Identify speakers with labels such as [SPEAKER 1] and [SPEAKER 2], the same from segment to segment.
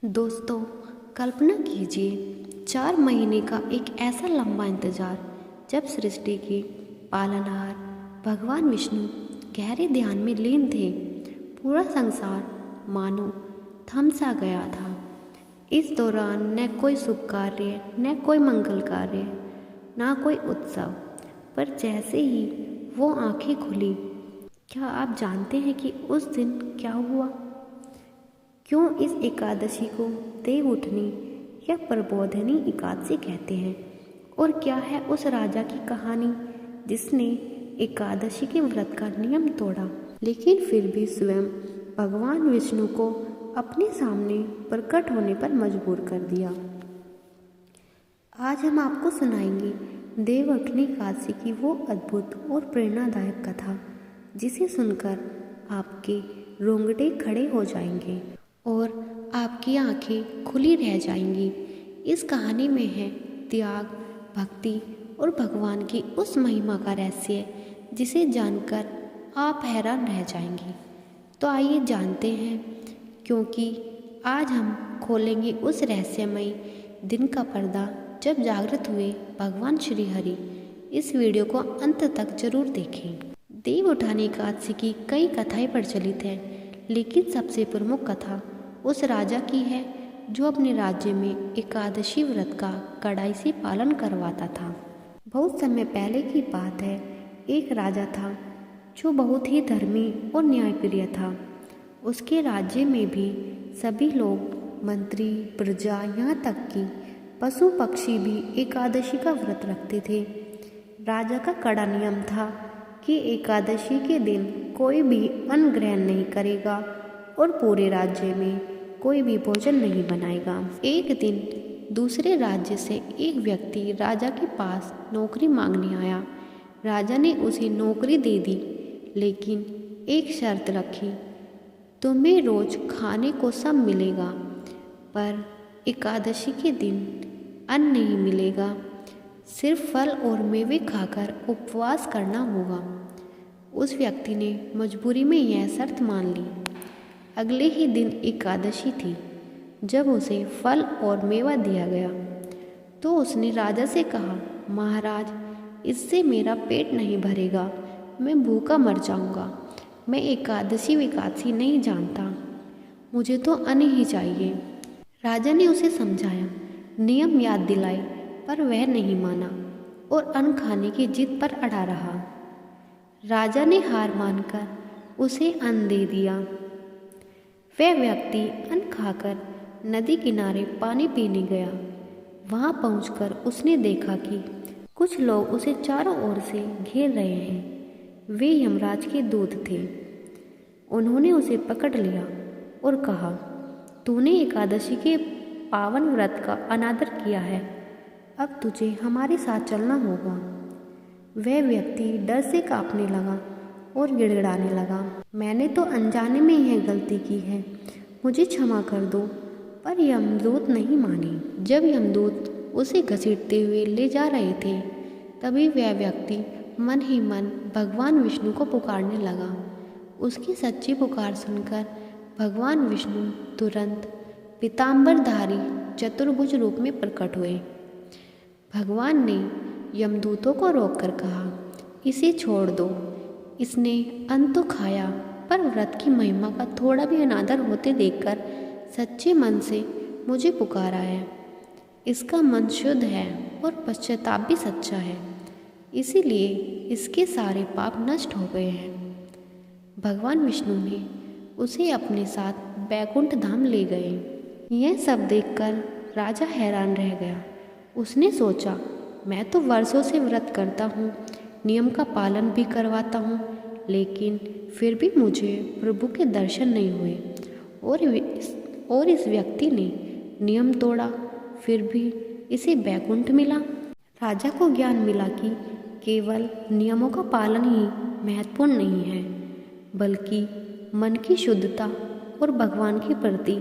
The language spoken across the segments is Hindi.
[SPEAKER 1] दोस्तों, कल्पना कीजिए 4 महीने का एक ऐसा लंबा इंतजार जब सृष्टि के पालनहार भगवान विष्णु गहरे ध्यान में लीन थे। पूरा संसार मानो थम सा गया था। इस दौरान न कोई शुभ कार्य, न कोई मंगल कार्य, न कोई उत्सव। पर जैसे ही वो आंखें खुली, क्या आप जानते हैं कि उस दिन क्या हुआ? क्यों इस एकादशी को देव उठनी या प्रबोधिनी एकादशी कहते हैं? और क्या है उस राजा की कहानी जिसने एकादशी के व्रत का नियम तोड़ा, लेकिन फिर भी स्वयं भगवान विष्णु को अपने सामने प्रकट होने पर मजबूर कर दिया? आज हम आपको सुनाएंगे देव उठनी एकादशी की वो अद्भुत और प्रेरणादायक कथा जिसे सुनकर आपके रोंगटे खड़े हो जाएंगे और आपकी आंखें खुली रह जाएंगी। इस कहानी में है त्याग, भक्ति और भगवान की उस महिमा का रहस्य जिसे जानकर आप हैरान रह जाएंगे। तो आइए जानते हैं, क्योंकि आज हम खोलेंगे उस रहस्यमयी दिन का पर्दा जब जागृत हुए भगवान श्री हरि। इस वीडियो को अंत तक जरूर देखें। देव उठानी एकादशी की कई कथाएं प्रचलित हैं, लेकिन सबसे प्रमुख कथा उस राजा की है जो अपने राज्य में एकादशी व्रत का कड़ाई से पालन करवाता था। बहुत समय पहले की बात है। एक राजा था जो बहुत ही धर्मी और न्यायप्रिय था। उसके राज्य में भी सभी लोग, मंत्री, प्रजा, यहाँ तक कि पशु पक्षी भी एकादशी का व्रत रखते थे। राजा का कड़ा नियम था कि एकादशी के दिन कोई भी अन्न ग्रहण नहीं करेगा और पूरे राज्य में कोई भी भोजन नहीं बनाएगा। एक दिन दूसरे राज्य से एक व्यक्ति राजा के पास नौकरी मांगने आया। राजा ने उसे नौकरी दे दी, लेकिन एक शर्त रखी, तुम्हें रोज खाने को सब मिलेगा, पर एकादशी के दिन अन्न नहीं मिलेगा। सिर्फ फल और मेवे खाकर उपवास करना होगा। उस व्यक्ति ने मजबूरी में यह शर्त मान ली। अगले ही दिन एकादशी थी। जब उसे फल और मेवा दिया गया तो उसने राजा से कहा, महाराज, इससे मेरा पेट नहीं भरेगा, मैं भूखा मर जाऊंगा। मैं एकादशी विकादशी नहीं जानता, मुझे तो अन्न ही चाहिए। राजा ने उसे समझाया, नियम याद दिलाए, पर वह नहीं माना और अन्न खाने की जिद पर अड़ा रहा। राजा ने हार मानकर उसे अन्न दे दिया। वह व्यक्ति अन्न खाकर नदी किनारे पानी पीने गया। वहां पहुंचकर उसने देखा कि कुछ लोग उसे चारों ओर से घेर रहे हैं। वे यमराज के दूत थे। उन्होंने उसे पकड़ लिया और कहा, तूने एकादशी के पावन व्रत का अनादर किया है, अब तुझे हमारे साथ चलना होगा। वह व्यक्ति डर से कांपने लगा और गिड़गिड़ाने लगा, मैंने तो अनजाने में यह गलती की है, मुझे क्षमा कर दो। पर यमदूत नहीं माने। जब यमदूत उसे घसीटते हुए ले जा रहे थे, तभी वह व्यक्ति मन ही मन भगवान विष्णु को पुकारने लगा। उसकी सच्ची पुकार सुनकर भगवान विष्णु तुरंत पीतांबरधारी चतुर्भुज रूप में प्रकट हुए। भगवान ने यमदूतों को रोककर कहा, इसे छोड़ दो। इसने अन्न तो खाया, पर व्रत की महिमा का थोड़ा भी अनादर होते देखकर सच्चे मन से मुझे पुकारा है। इसका मन शुद्ध है और पश्चाताप भी सच्चा है, इसीलिए इसके सारे पाप नष्ट हो गए हैं। भगवान विष्णु ने उसे अपने साथ बैकुंठ धाम ले गए। यह सब देखकर राजा हैरान रह गया। उसने सोचा, मैं तो वर्षों से व्रत करता हूँ, नियम का पालन भी करवाता हूँ, लेकिन फिर भी मुझे प्रभु के दर्शन नहीं हुए। और इस व्यक्ति ने नियम तोड़ा, फिर भी इसे बैकुंठ मिला। राजा को ज्ञान मिला कि केवल नियमों का पालन ही महत्वपूर्ण नहीं है, बल्कि मन की शुद्धता और भगवान के प्रति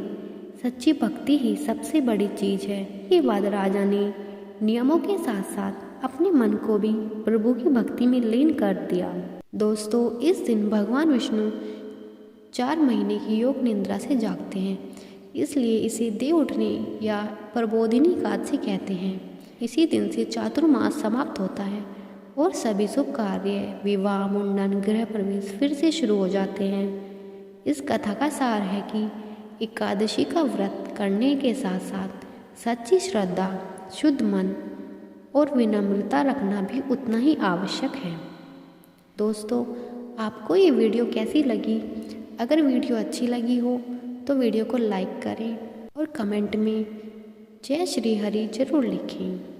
[SPEAKER 1] सच्ची भक्ति ही सबसे बड़ी चीज है। ये बाद राजा ने नियमों के साथ साथ अपने मन को भी प्रभु की भक्ति में लीन कर दिया। दोस्तों, इस दिन भगवान विष्णु 4 महीने की योग निद्रा से जागते हैं, इसलिए इसे देव उठने या प्रबोधिनी एकादशी कहते हैं। इसी दिन से चातुर्मास समाप्त होता है और सभी शुभ कार्य, विवाह, मुंडन, गृह प्रवेश फिर से शुरू हो जाते हैं। इस कथा का सार है कि एकादशी का व्रत करने के साथ साथ सच्ची श्रद्धा, शुद्ध मन और विनम्रता रखना भी उतना ही आवश्यक है। दोस्तों, आपको ये वीडियो कैसी लगी? अगर वीडियो अच्छी लगी हो तो वीडियो को लाइक करें और कमेंट में जय श्री हरि जरूर लिखें।